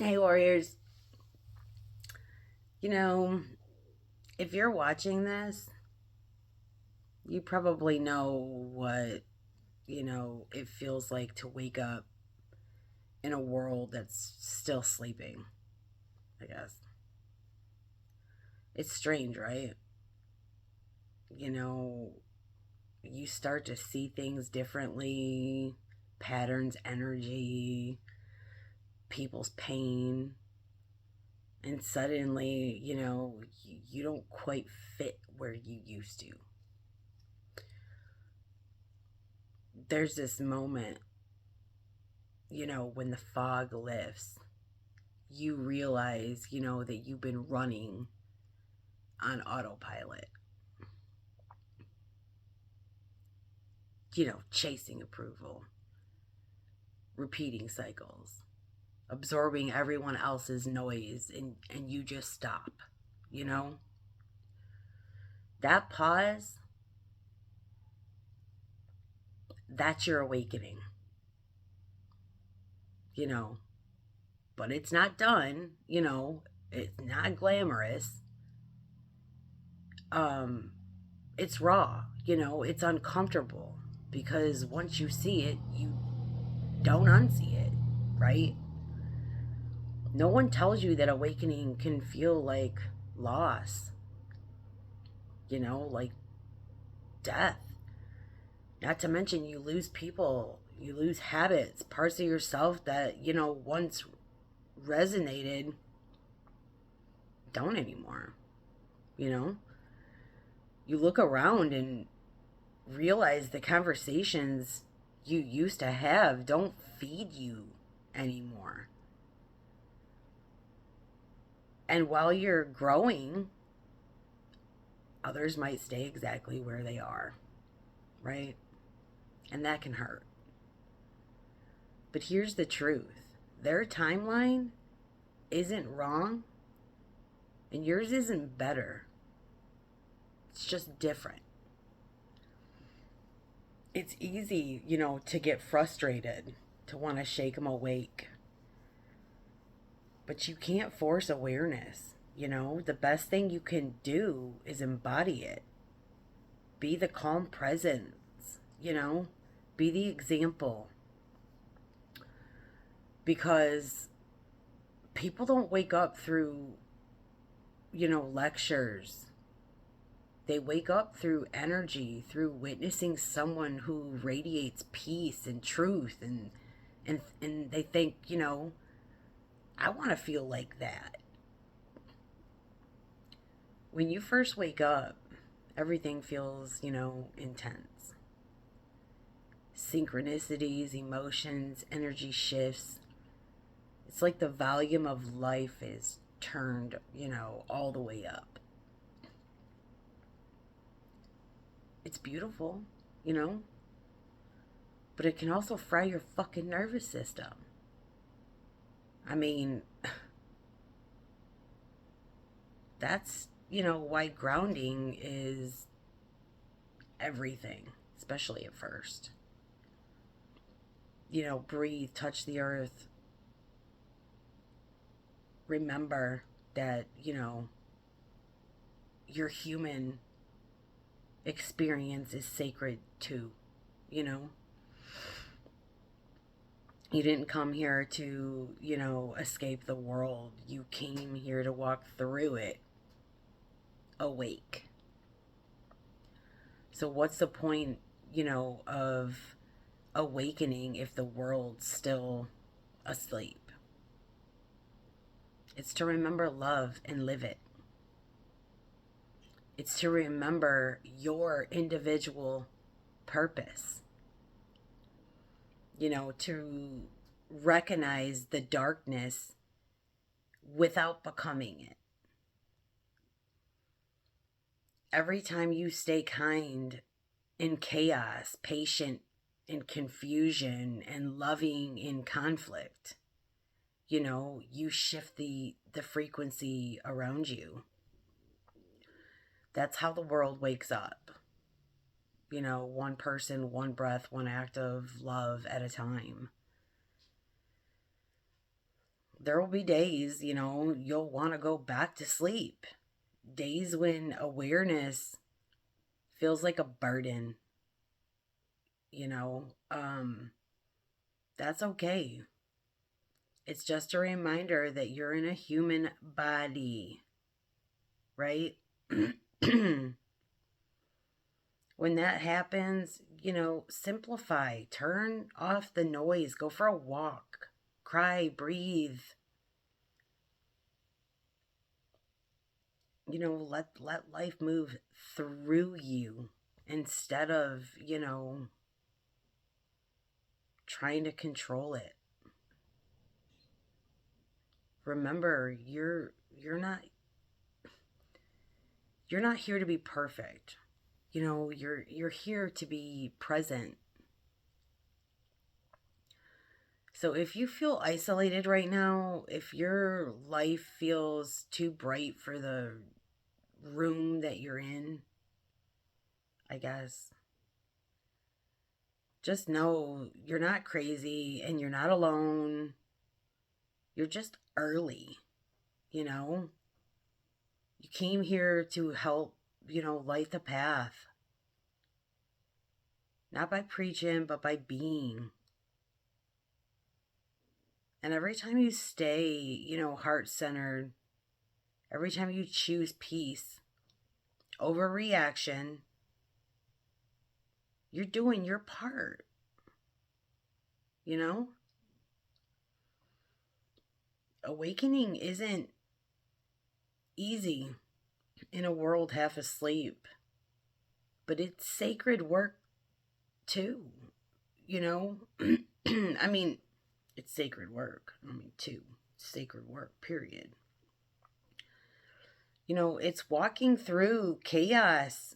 Hey, Warriors. You know, if you're watching this, you probably know what, it feels like to wake up in a world that's still sleeping, I guess. It's strange, right? You know, you start to see things differently, patterns, energy, people's pain, and suddenly, you don't quite fit where you used to. There's this moment when the fog lifts, you realize, that you've been running on autopilot, chasing approval, repeating cycles, absorbing everyone else's noise, and you just stop, you know? That pause, that's your awakening, you know? But it's not done, it's not glamorous. Um, it's raw, it's uncomfortable because once you see it, you don't unsee it, right? No one tells you that awakening can feel like loss, like death. Not to mention, you lose people, you lose habits, parts of yourself that, once resonated don't anymore, you know? You look around and realize the conversations you used to have don't feed you anymore. And while you're growing, others might stay exactly where they are, right? And that can hurt. But here's the truth: their timeline isn't wrong, and yours isn't better. It's just different. It's easy, to get frustrated, to want to shake them awake. But you can't force awareness. The best thing you can do is embody it. Be the calm presence, be the example. Because people don't wake up through, lectures. They wake up through energy, through witnessing someone who radiates peace and truth, and they think, I want to feel like that. When you first wake up, everything feels, intense. Synchronicities, emotions, energy shifts. It's like the volume of life is turned, all the way up. It's beautiful, you know, but it can also fry your fucking nervous system. I mean, that's, why grounding is everything, especially at first. Breathe, touch the earth. Remember that, your human experience is sacred too, you know? You didn't come here to, escape the world. You came here to walk through it awake. So, what's the point, of awakening if the world's still asleep? It's to remember love and live it. It's to remember your individual purpose, to recognize the darkness without becoming it. Every time you stay kind in chaos, patient in confusion, and loving in conflict, you shift the frequency around you. That's how the world wakes up. One person, one breath, one act of love at a time. there will be days, you'll want to go back to sleep. Days when awareness feels like a burden, you know. That's okay. It's just a reminder that you're in a human body, right? When that happens, simplify, turn off the noise, go for a walk, cry, breathe. Let life move through you instead of, trying to control it. Remember, you're not here to be perfect. You're here to be present. So if you feel isolated right now, if your life feels too bright for the room that you're in, I guess, just know you're not crazy and you're not alone. You're just early, you know? You came here to help, light the path. Not by preaching, but by being. And every time you stay, heart centered, every time you choose peace over reaction, you're doing your part, you know? Awakening isn't easy in a world half asleep, but it's sacred work too, you know? I mean, it's sacred work. Too. Sacred work, period. It's walking through chaos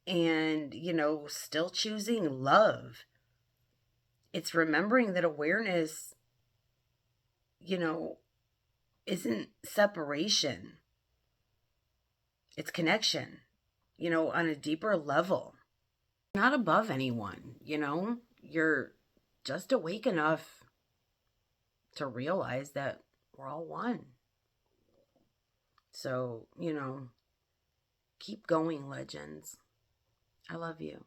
and, still choosing love. It's remembering that awareness, you know, isn't separation, it's connection, on a deeper level. Not above anyone, you're just awake enough to realize that we're all one. So, keep going, legends. I love you.